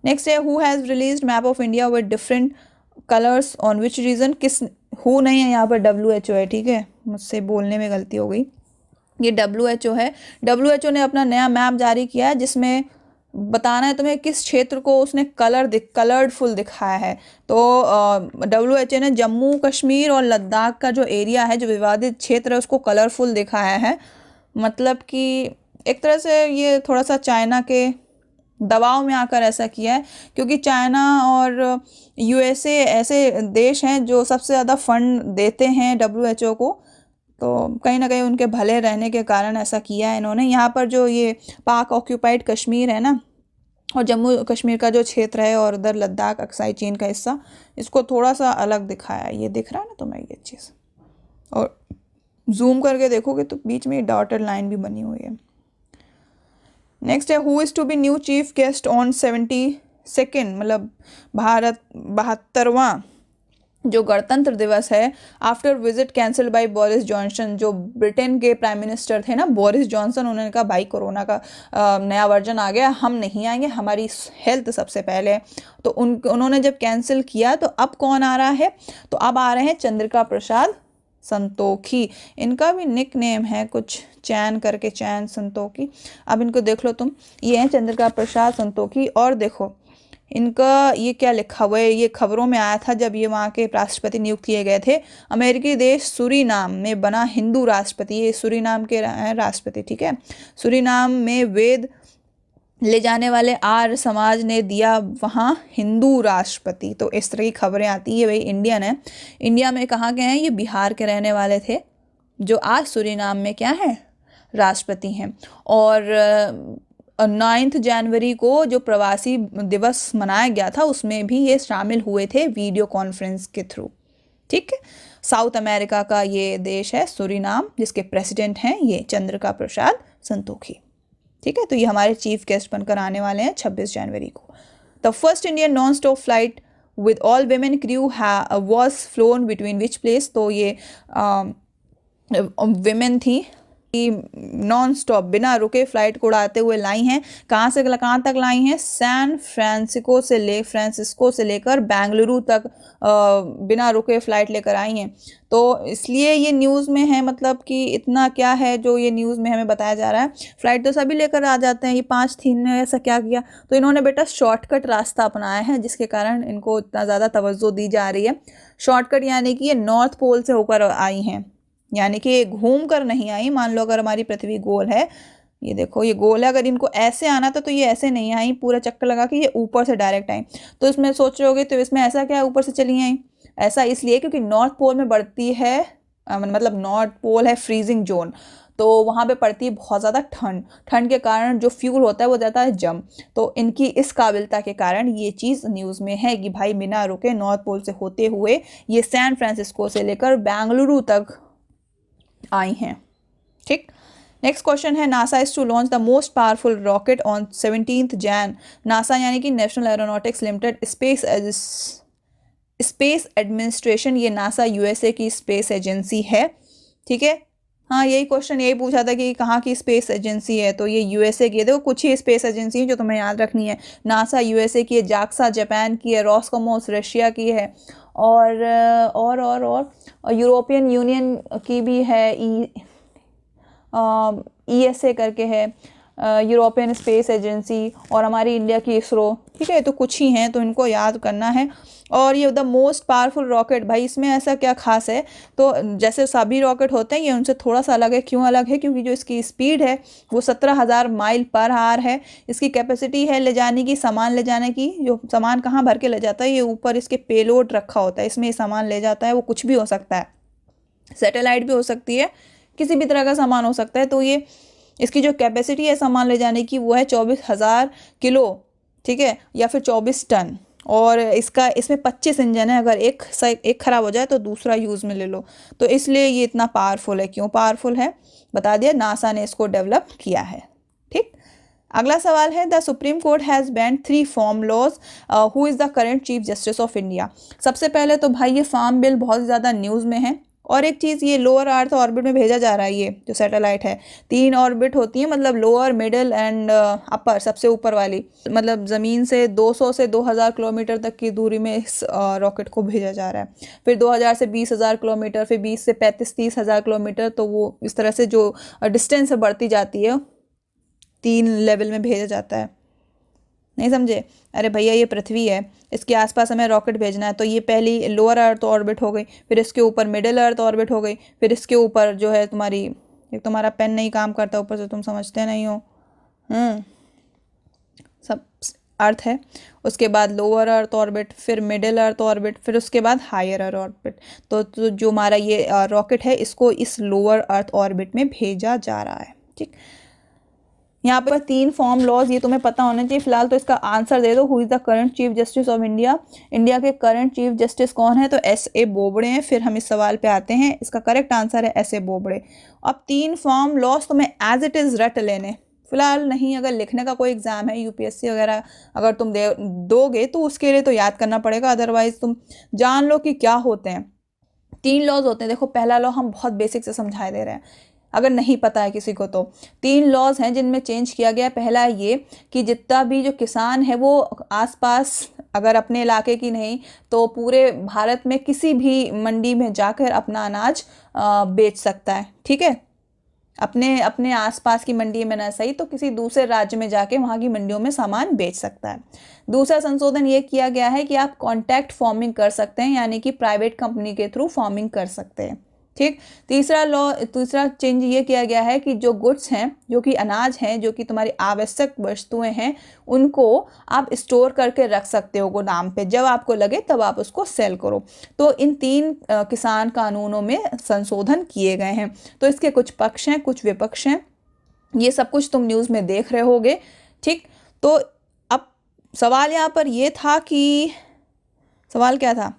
नेक्स्ट है, who has released map of India with different colours on which region. Who नहीं है यहाँ पर, WHO है। ठीक है, मुझसे बोलने में गलती हो गई, ये WHO है। WHO ने अपना नया मैप जारी किया है जिसमें बताना है तुम्हें किस क्षेत्र को उसने कलर्डफुल दिखाया है। तो WHO ने जम्मू कश्मीर और लद्दाख का जो एरिया है, जो विवादित क्षेत्र है, उसको कलरफुल दिखाया है। मतलब कि एक तरह से ये थोड़ा सा चाइना के दबाव में आकर ऐसा किया है, क्योंकि चाइना और USA ऐसे देश हैं जो सबसे ज़्यादा फंड देते हैं WHO को, तो कहीं ना कहीं उनके भले रहने के कारण ऐसा किया है इन्होंने। यहाँ पर जो ये पाक ऑक्यूपाइड कश्मीर है ना, और जम्मू कश्मीर का जो क्षेत्र है, और उधर लद्दाख अक्साई चीन का हिस्सा, इसको थोड़ा सा अलग दिखाया है। ये दिख रहा है ना तुम्हें ये चीज़, और जूम करके देखोगे तो बीच में डॉटेड लाइन भी बनी हुई है। नेक्स्ट है, who is to be new chief guest on 72nd, मतलब 72वां जो गणतंत्र दिवस है, after visit cancelled by Boris Johnson. जो ब्रिटेन के प्राइम मिनिस्टर थे ना बोरिस जॉनसन, उन्होंने कहा भाई कोरोना का नया वर्जन आ गया, हम नहीं आएंगे, हमारी हेल्थ सबसे पहले। तो उन्होंने जब कैंसिल किया तो अब कौन आ रहा है? तो अब आ रहे हैं चंद्रिका प्रसाद संतोखी। इनका भी निक नेम है कुछ चैन करके, चैन संतोखी। अब इनको देख लो तुम, ये हैं चंद्रिका प्रसाद संतोखी। और देखो इनका ये क्या लिखा हुआ है, ये खबरों में आया था जब ये वहाँ के राष्ट्रपति नियुक्त किए गए थे। अमेरिकी देश सूरीनाम में बना हिंदू राष्ट्रपति, ये सूरीनाम के राष्ट्रपति, ठीक है। सूरीनाम में वेद ले जाने वाले आर्य समाज ने दिया वहाँ हिंदू राष्ट्रपति। तो इस तरह की खबरें आती है। भाई इंडियन है, इंडिया में कहाँ के हैं, ये बिहार के रहने वाले थे जो आज सूरीनाम में क्या है, राष्ट्रपति हैं। और 9 जनवरी को जो प्रवासी दिवस मनाया गया था उसमें भी ये शामिल हुए थे वीडियो कॉन्फ्रेंस के थ्रू, ठीक है। साउथ अमेरिका का ये देश है सूरीनाम, जिसके प्रेसिडेंट हैं ये चंद्रिका प्रसाद संतोखी, ठीक है। तो ये हमारे चीफ गेस्ट बनकर आने वाले हैं 26 जनवरी को। The first Indian non stop flight with all women crew was phloem between which place. तो ये विमेन थी नॉन स्टॉप बिना रुके फ्लाइट को उड़ाते हुए लाई हैं। कहाँ से कहाँ तक लाई हैं, सैन फ्रांसिस्को से लेकर बेंगलुरु तक बिना रुके फ्लाइट लेकर आई हैं। तो इसलिए ये न्यूज़ में है, मतलब कि इतना क्या है जो ये न्यूज़ में हमें बताया जा रहा है। फ्लाइट तो सभी लेकर आ जाते हैं, ये 5 थी, ने ऐसा क्या किया, तो इन्होंने बेटा शॉर्टकट रास्ता अपनाया है जिसके कारण इनको इतना ज़्यादा तवज्जो दी जा रही है। शॉर्टकट यानी कि ये नॉर्थ पोल से होकर आई हैं, यानी कि ये घूम कर नहीं आई। मान लो अगर हमारी पृथ्वी गोल है, ये देखो ये गोल है, अगर इनको ऐसे आना था तो ये ऐसे नहीं आई, पूरा चक्कर लगा के ये ऊपर से डायरेक्ट आई। तो इसमें सोच रहे होगे तो इसमें ऐसा क्या है ऊपर से चली आई, ऐसा इसलिए क्योंकि नॉर्थ पोल में बढ़ती है, मतलब नॉर्थ पोल है फ्रीजिंग जोन, तो वहाँ पे पड़ती है बहुत ज़्यादा ठंड के कारण जो फ्यूल होता है वो जाता है जम। तो इनकी इस काबिलता के कारण ये चीज़ न्यूज़ में है कि भाई बिना रुके नॉर्थ पोल से होते हुए ये सैन फ्रांसिस्को से लेकर बेंगलुरु तक आई हैं, ठीक। नेक्स्ट क्वेश्चन है, NASA is to launch the most powerful rocket on 17 Jan. NASA यानी कि national aeronautics limited space administration, ये नासा यूएसए की स्पेस एजेंसी है, ठीक है। हाँ यही क्वेश्चन यही पूछा था कि कहाँ की स्पेस एजेंसी है, तो ये यूएसए की है। देखो कुछ ही स्पेस एजेंसी है जो तुम्हें याद रखनी है। नासा यूएसए की है, जाक्सा जापान की है, रॉसकॉमोस रशिया की है, और यूरोपियन यूनियन की भी है, ईएसए करके है, यूरोपियन स्पेस एजेंसी, और हमारी इंडिया की इसरो, ठीक है। तो कुछ ही हैं तो इनको याद करना है। और ये द मोस्ट पावरफुल रॉकेट, भाई इसमें ऐसा क्या खास है, तो जैसे सभी रॉकेट होते हैं ये उनसे थोड़ा सा अलग है। क्यों अलग है, क्योंकि जो इसकी स्पीड है वो 17,000 माइल पर आवर है। इसकी कैपेसिटी है ले जाने की, सामान ले जाने की, जो सामान कहाँ भर के ले जाता है, ये ऊपर इसके पेलोड रखा होता है, इसमें ये सामान ले जाता है। वो कुछ भी हो सकता है, सैटेलाइट भी हो सकती है, किसी भी तरह का सामान हो सकता है। तो ये इसकी जो कैपेसिटी है सामान ले जाने की वो है 24,000 किलो, ठीक है, या फिर 24 टन। और इसमें 25 इंजन है, अगर एक ख़राब हो जाए तो दूसरा यूज़ में ले लो। तो इसलिए ये इतना पावरफुल है। क्यों पावरफुल है बता दिया, नासा ने इसको डेवलप किया है, ठीक। अगला सवाल है, the supreme court has banned 3 farm laws, who is the current chief justice of India. सबसे पहले तो भाई ये फार्म बिल बहुत ज़्यादा न्यूज़ में है। और एक चीज़, ये लोअर अर्थ ऑर्बिट में भेजा जा रहा है, ये जो सैटेलाइट है 3 ऑर्बिट होती है, मतलब लोअर, मिडिल एंड अपर, सबसे ऊपर वाली, मतलब ज़मीन से 200 से 2000 किलोमीटर तक की दूरी में इस रॉकेट को भेजा जा रहा है। फिर 2000 से 20,000 किलोमीटर, फिर 20 से 35-30,000 किलोमीटर, तो वो इस तरह से जो डिस्टेंस बढ़ती जाती है 3 लेवल में भेजा जाता है। नहीं समझे, अरे भैया ये पृथ्वी है, इसके आसपास हमें रॉकेट भेजना है, तो ये पहली लोअर अर्थ ऑर्बिट हो गई, फिर इसके ऊपर मिडिल अर्थ ऑर्बिट हो गई, फिर इसके ऊपर जो है तुम्हारी, एक तुम्हारा पेन नहीं काम करता ऊपर से, तुम समझते नहीं हो, सब अर्थ है, उसके बाद लोअर अर्थ ऑर्बिट, फिर मिडिल अर्थ ऑर्बिट, फिर उसके बाद हायर अर्थ ऑर्बिट। तो जो हमारा ये रॉकेट है इसको इस लोअर अर्थ ऑर्बिट में भेजा जा रहा है, ठीक। यहाँ पर 3 फॉर्म लॉज, ये तुम्हें पता होना चाहिए। फिलहाल तो इसका आंसर दे दो, who is the current chief justice of India. India के करंट चीफ जस्टिस कौन है, तो एस.ए. बोबड़े हैं। फिर हम इस सवाल पे आते हैं, इसका करेक्ट आंसर है एस.ए. बोबड़े। अब 3 फॉर्म लॉज तुम्हें एज इट इज़ रट लेने, फिलहाल नहीं, अगर लिखने का कोई एग्जाम है यूपीएससी वगैरह अगर तुम दोगे तो उसके लिए तो याद करना पड़ेगा, अदरवाइज तुम जान लो कि क्या होते हैं। 3 लॉज होते हैं। देखो पहला लॉ हम बहुत बेसिक से समझाए दे रहे हैं, अगर नहीं पता है किसी को तो 3 लॉज हैं जिनमें चेंज किया गया। पहला ये कि जितना भी जो किसान है वो आसपास, अगर अपने इलाके की नहीं तो पूरे भारत में किसी भी मंडी में जाकर अपना अनाज बेच सकता है, ठीक है। अपने अपने आसपास की मंडी में ना सही तो किसी दूसरे राज्य में जाके वहाँ की मंडियों में सामान बेच सकता है। दूसरा संशोधन ये किया गया है कि आप कॉन्ट्रैक्ट फार्मिंग कर सकते हैं, यानी कि प्राइवेट कंपनी के थ्रू फार्मिंग कर सकते हैं। ठीक। तीसरा चेंज ये किया गया है कि जो गुड्स हैं, जो कि अनाज हैं, जो कि तुम्हारी आवश्यक वस्तुएं हैं, उनको आप स्टोर करके रख सकते हो गोदाम पे, जब आपको लगे तब आप उसको सेल करो। तो इन 3 किसान कानूनों में संशोधन किए गए हैं। तो इसके कुछ पक्ष हैं, कुछ विपक्ष हैं, ये सब कुछ तुम न्यूज़ में देख रहे होगे। ठीक। तो अब सवाल यहाँ पर ये था कि सवाल क्या था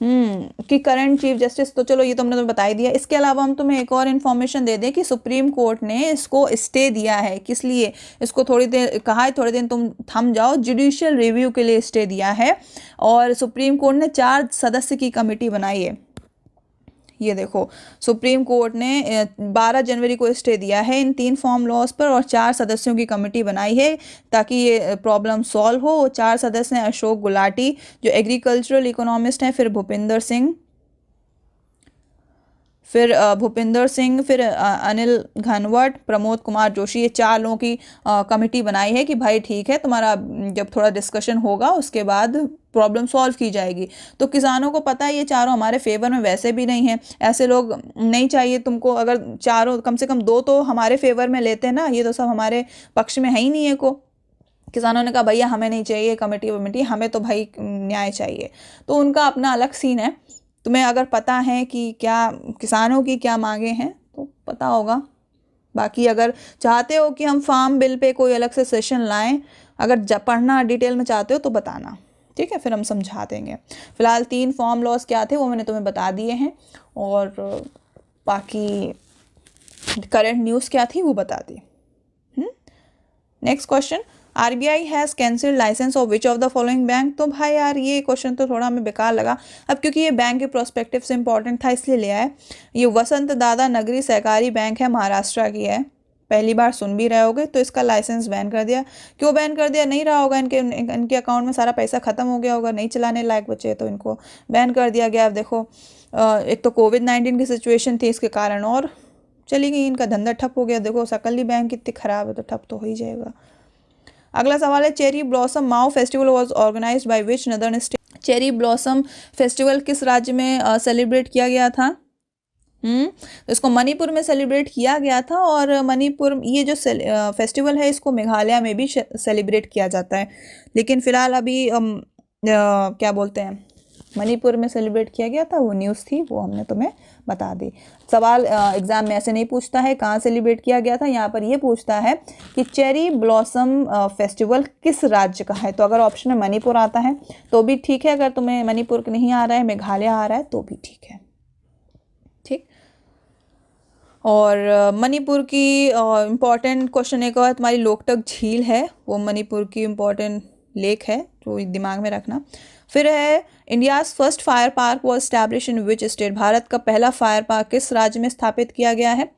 कि करंट चीफ जस्टिस, तो चलो ये तो हमने तुम्हें बता ही दिया। इसके अलावा हम तुम्हें एक और इन्फॉर्मेशन दे दें कि सुप्रीम कोर्ट ने इसको स्टे दिया है। किस लिए? इसको थोड़ी देर कहा है, थोड़े दिन तुम थम जाओ, जुडिशियल रिव्यू के लिए स्टे दिया है। और सुप्रीम कोर्ट ने 4 सदस्य की कमेटी बनाई है। ये देखो, सुप्रीम कोर्ट ने 12 जनवरी को स्टे दिया है इन 3 फार्म लॉज पर, और 4 सदस्यों की कमेटी बनाई है ताकि ये प्रॉब्लम सॉल्व हो। 4 सदस्य हैं अशोक गुलाटी जो एग्रीकल्चरल इकोनॉमिस्ट हैं, फिर भूपिंदर सिंह, फिर अनिल घनवट, प्रमोद कुमार जोशी, ये 4 लोगों की कमेटी बनाई है कि भाई ठीक है, तुम्हारा जब थोड़ा डिस्कशन होगा उसके बाद प्रॉब्लम सॉल्व की जाएगी। तो किसानों को पता है ये चारों हमारे फेवर में वैसे भी नहीं है, ऐसे लोग नहीं चाहिए तुमको। अगर चारों कम से कम 2 तो हमारे फेवर में लेते हैं ना, ये तो सब हमारे पक्ष में है ही नहीं है को। किसानों ने कहा भैया हमें नहीं चाहिए कमेटी, हमें तो भाई न्याय चाहिए। तो उनका अपना अलग सीन है। तुम्हें अगर पता है कि क्या किसानों की क्या मांगे हैं तो पता होगा। बाकी अगर चाहते हो कि हम फार्म बिल पे कोई अलग से सेशन लाएं, अगर पढ़ना डिटेल में चाहते हो तो बताना, ठीक है, फिर हम समझा देंगे। फिलहाल 3 फार्म लॉज क्या थे वो मैंने तुम्हें बता दिए हैं, और बाकी करंट न्यूज़ क्या थी वो बता दी। Next question, RBI has cancelled licence of which of the following bank. तो भाई यार ये क्वेश्चन तो थोड़ा हमें बेकार लगा, अब क्योंकि ये बैंक के प्रोस्पेक्टिव से इंपॉर्टेंट था इसलिए ले आए। ये वसंत दादा नगरी सहकारी बैंक है, महाराष्ट्र की है, पहली बार सुन भी रहे होगे। तो इसका लाइसेंस बैन कर दिया। क्यों बैन कर दिया? नहीं रहा होगा, इनके अकाउंट में सारा पैसा ख़त्म हो गया होगा, नहीं चलाने लायक बचे, तो इनको बैन कर दिया गया। अब देखो एक तो कोविड-19 की सिचुएशन थी, इसके कारण और चली गई, इनका धंधा ठप हो गया। देखो सकल ही बैंक कितनी ख़राब है, तो ठप तो हो ही जाएगा। अगला सवाल है, cherry blossom Mao festival was organised by which northern state. Cherry blossom festival किस राज्य में सेलिब्रेट किया गया था? तो इसको मणिपुर में सेलिब्रेट किया गया था, और मणिपुर ये जो फेस्टिवल है इसको मेघालय में भी सेलिब्रेट किया जाता है, लेकिन फिलहाल अभी क्या बोलते हैं, मणिपुर में सेलिब्रेट किया गया था। वो न्यूज़ थी, वो हमने तुम्हें बता दी। सवाल एग्जाम में ऐसे नहीं पूछता है कहाँ सेलिब्रेट किया गया था, यहाँ पर ये पूछता है कि चेरी ब्लॉसम फेस्टिवल किस राज्य का है। तो अगर ऑप्शन में मणिपुर आता है तो भी ठीक है, अगर तुम्हें मणिपुर नहीं आ रहा है, मेघालय आ रहा है तो भी ठीक है। ठीक। और मणिपुर की इम्पॉर्टेंट क्वेश्चन एक और, तुम्हारी लोकटक झील है वो मणिपुर की इम्पॉर्टेंट लेक है, तो दिमाग में रखना। फिर है, India's first fire park was establish in which state. Bharat का पहला फायर पार्क किस राज्य में स्थापित किया गया है?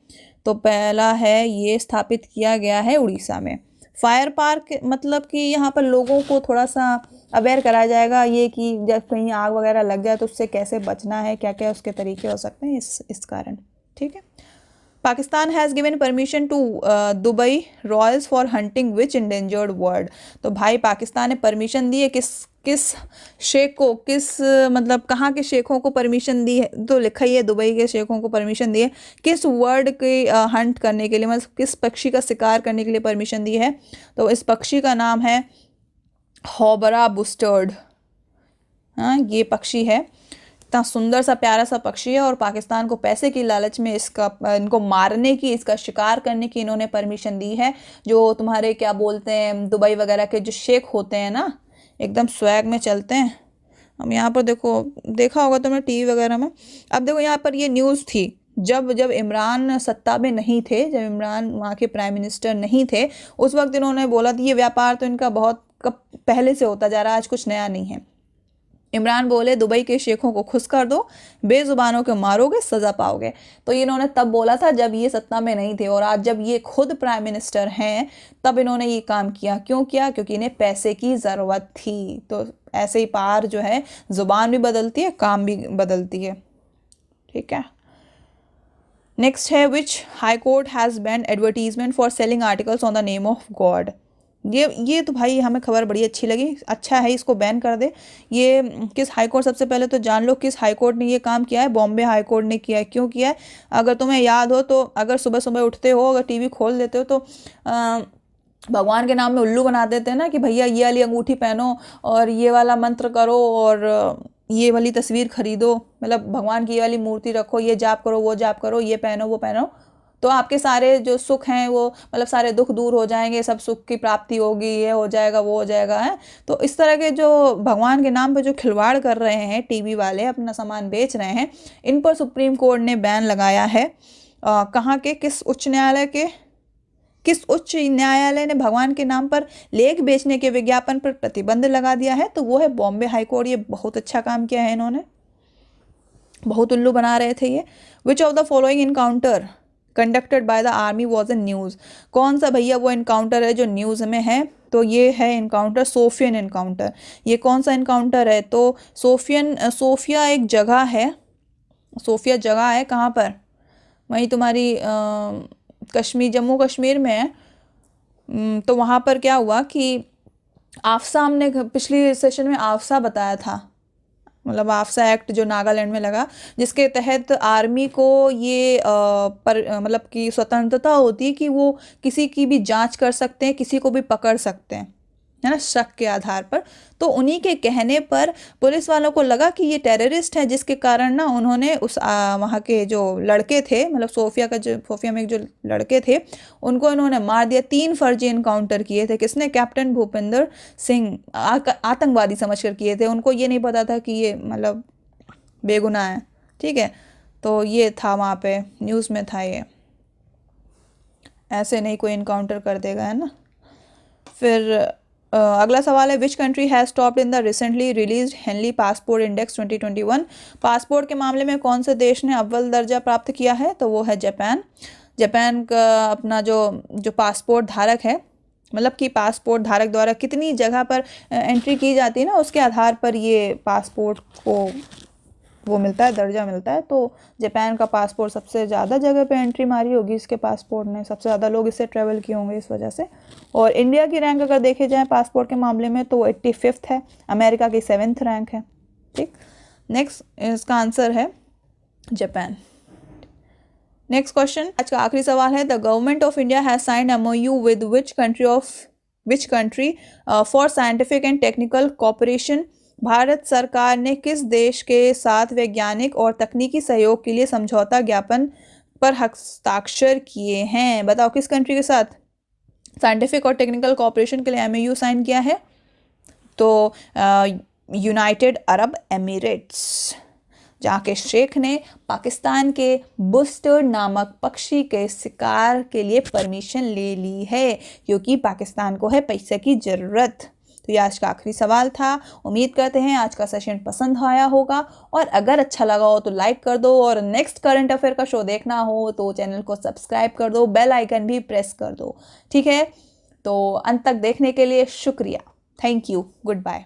तो पहला है ये स्थापित किया गया है उड़ीसा में। फायर पार्क मतलब कि यहाँ पर लोगों को थोड़ा सा अवेयर कराया जाएगा, ये कि जब कहीं आग वगैरह लग जाए तो उससे कैसे बचना है, क्या क्या उसके तरीके हो सकते हैं, इस कारण। ठीक है। Pakistan has given permission to Dubai royals for hunting which endangered bird. तो भाई पाकिस्तान ने परमिशन दी है किस शेख को, मतलब कहाँ के शेखों को परमिशन दी है? तो लिखा ही है दुबई के शेखों को परमिशन दी है। किस वर्ड के हंट करने के लिए, मतलब किस पक्षी का शिकार करने के लिए परमिशन दी है? तो इस पक्षी का नाम है हॉबरा बुस्टर्ड। हाँ, ये पक्षी है, इतना सुंदर सा प्यारा सा पक्षी है, और पाकिस्तान को पैसे की लालच में इनको मारने की, इसका शिकार करने की इन्होंने परमिशन दी है। जो तुम्हारे क्या बोलते हैं दुबई वगैरह के जो शेख होते हैं ना, एकदम स्वैग में चलते हैं। हम यहाँ पर देखा होगा तुमने टीवी वगैरह में। अब देखो यहाँ पर ये न्यूज़ थी जब इमरान सत्ता में नहीं थे, जब इमरान वहाँ के प्राइम मिनिस्टर नहीं थे, उस वक्त इन्होंने बोला था ये व्यापार तो इनका बहुत पहले से होता जा रहा है, आज कुछ नया नहीं है। इमरान बोले दुबई के शेखों को खुश कर दो, बेजुबानों को मारोगे सज़ा पाओगे। तो इन्होंने तब बोला था जब ये सत्ता में नहीं थे, और आज जब ये खुद प्राइम मिनिस्टर हैं तब इन्होंने ये काम किया। क्यों किया? क्योंकि इन्हें पैसे की ज़रूरत थी। तो ऐसे ही पार जो है ज़ुबान भी बदलती है, काम भी बदलती है। ठीक है। नेक्स्ट है which high court has ban advertisement for selling articles on the name of god. ये तो भाई हमें खबर बड़ी अच्छी लगी, अच्छा है इसको बैन कर दे। ये किस हाई कोर्ट, सबसे पहले तो जान लो किस हाई कोर्ट ने ये काम किया है। बॉम्बे हाई कोर्ट ने किया है। क्यों किया है? अगर तुम्हें याद हो तो, अगर सुबह सुबह उठते हो, अगर टीवी खोल देते हो तो भगवान के नाम में उल्लू बना देते हैं ना कि भैया ये वाली अंगूठी पहनो और ये वाला मंत्र करो और ये वाली तस्वीर खरीदो, मतलब भगवान की ये वाली मूर्ति रखो, ये जाप करो, वो जाप करो, ये पहनो, वो पहनो, तो आपके सारे जो सुख हैं वो, मतलब सारे दुख दूर हो जाएंगे, सब सुख की प्राप्ति होगी, ये हो जाएगा, वो हो जाएगा है। तो इस तरह के जो भगवान के नाम पे जो खिलवाड़ कर रहे हैं टीवी वाले, अपना सामान बेच रहे हैं, इन पर सुप्रीम कोर्ट ने बैन लगाया है। कहाँ के, किस उच्च न्यायालय ने भगवान के नाम पर लेख बेचने के विज्ञापन पर प्रतिबंध लगा दिया है? तो वो है बॉम्बे हाई कोर्ट। ये बहुत अच्छा काम किया है इन्होंने, बहुत उल्लू बना रहे थे ये। विच of the following encounter conducted by the army was in news. कौन सा भैया वो इनकाउंटर है जो न्यूज़ में है? तो ये है इनकाउंटर सोफियन इनकाउंटर। ये कौन सा इनकाउंटर है? तो सोफिया एक जगह है, सोफिया जगह है कहाँ पर? वहीं तुम्हारी कश्मीर, जम्मू कश्मीर में है। तो वहाँ पर क्या हुआ कि आफ्सा, हमने पिछली सेशन में आफ्सा बताया था, मतलब आफ्सा एक्ट जो नागालैंड में लगा, जिसके तहत आर्मी को ये मतलब कि स्वतंत्रता होती है कि वो किसी की भी जांच कर सकते हैं, किसी को भी पकड़ सकते हैं, है ना, शक के आधार पर। तो उन्हीं के कहने पर पुलिस वालों को लगा कि ये टेररिस्ट है, जिसके कारण ना उन्होंने उस वहाँ के जो लड़के थे, मतलब सोफिया में जो लड़के थे, उनको इन्होंने मार दिया। 3 फर्जी इनकाउंटर किए थे। किसने? कैप्टन भूपिंदर सिंह, आतंकवादी समझकर किए थे। उनको ये नहीं पता था कि ये मतलब बेगुनाह है, ठीक है। तो ये था वहाँ पे, न्यूज़ में था ये। ऐसे नहीं कोई इनकाउंटर कर देगा, है ना। फिर अगला सवाल है which country has stopped in the recently released Henley passport index 2021। Passport के मामले में कौन से देश ने अव्वल दर्जा प्राप्त किया है? तो वो है जापान। जापान का अपना जो पासपोर्ट धारक है, मतलब कि पासपोर्ट धारक द्वारा कितनी जगह पर एंट्री की जाती है ना, उसके आधार पर ये पासपोर्ट को वो मिलता है, दर्जा मिलता है। तो जापान का पासपोर्ट सबसे ज़्यादा जगह पे एंट्री मारी होगी, इसके पासपोर्ट ने सबसे ज़्यादा लोग इससे ट्रैवल किए होंगे इस वजह से। और इंडिया की रैंक अगर देखे जाए पासपोर्ट के मामले में तो 85th है, अमेरिका की 7th रैंक है, ठीक। नेक्स्ट इसका आंसर है जापान। नेक्स्ट क्वेश्चन, आज का आखिरी सवाल है the government of India has signed MOU with which country for scientific and technical cooperation. Bharat सरकार ने किस देश के साथ वैज्ञानिक और तकनीकी सहयोग के लिए समझौता ज्ञापन पर हस्ताक्षर किए हैं? बताओ किस कंट्री के साथ साइंटिफिक और टेक्निकल कोऑपरेशन के लिए MOU साइन किया है? तो यूनाइटेड अरब एमिरेट्स, जहाँ के शेख ने पाकिस्तान के बुस्टर्ड नामक पक्षी के शिकार के लिए परमिशन ले ली है, क्योंकि पाकिस्तान को है पैसे की ज़रूरत। तो ये आज का आखिरी सवाल था। उम्मीद करते हैं आज का सेशन पसंद आया होगा, और अगर अच्छा लगा हो तो लाइक कर दो, और नेक्स्ट करंट अफेयर का शो देखना हो तो चैनल को सब्सक्राइब कर दो, बेल आइकन भी प्रेस कर दो, ठीक है। तो अंत तक देखने के लिए शुक्रिया। Thank you, good bye.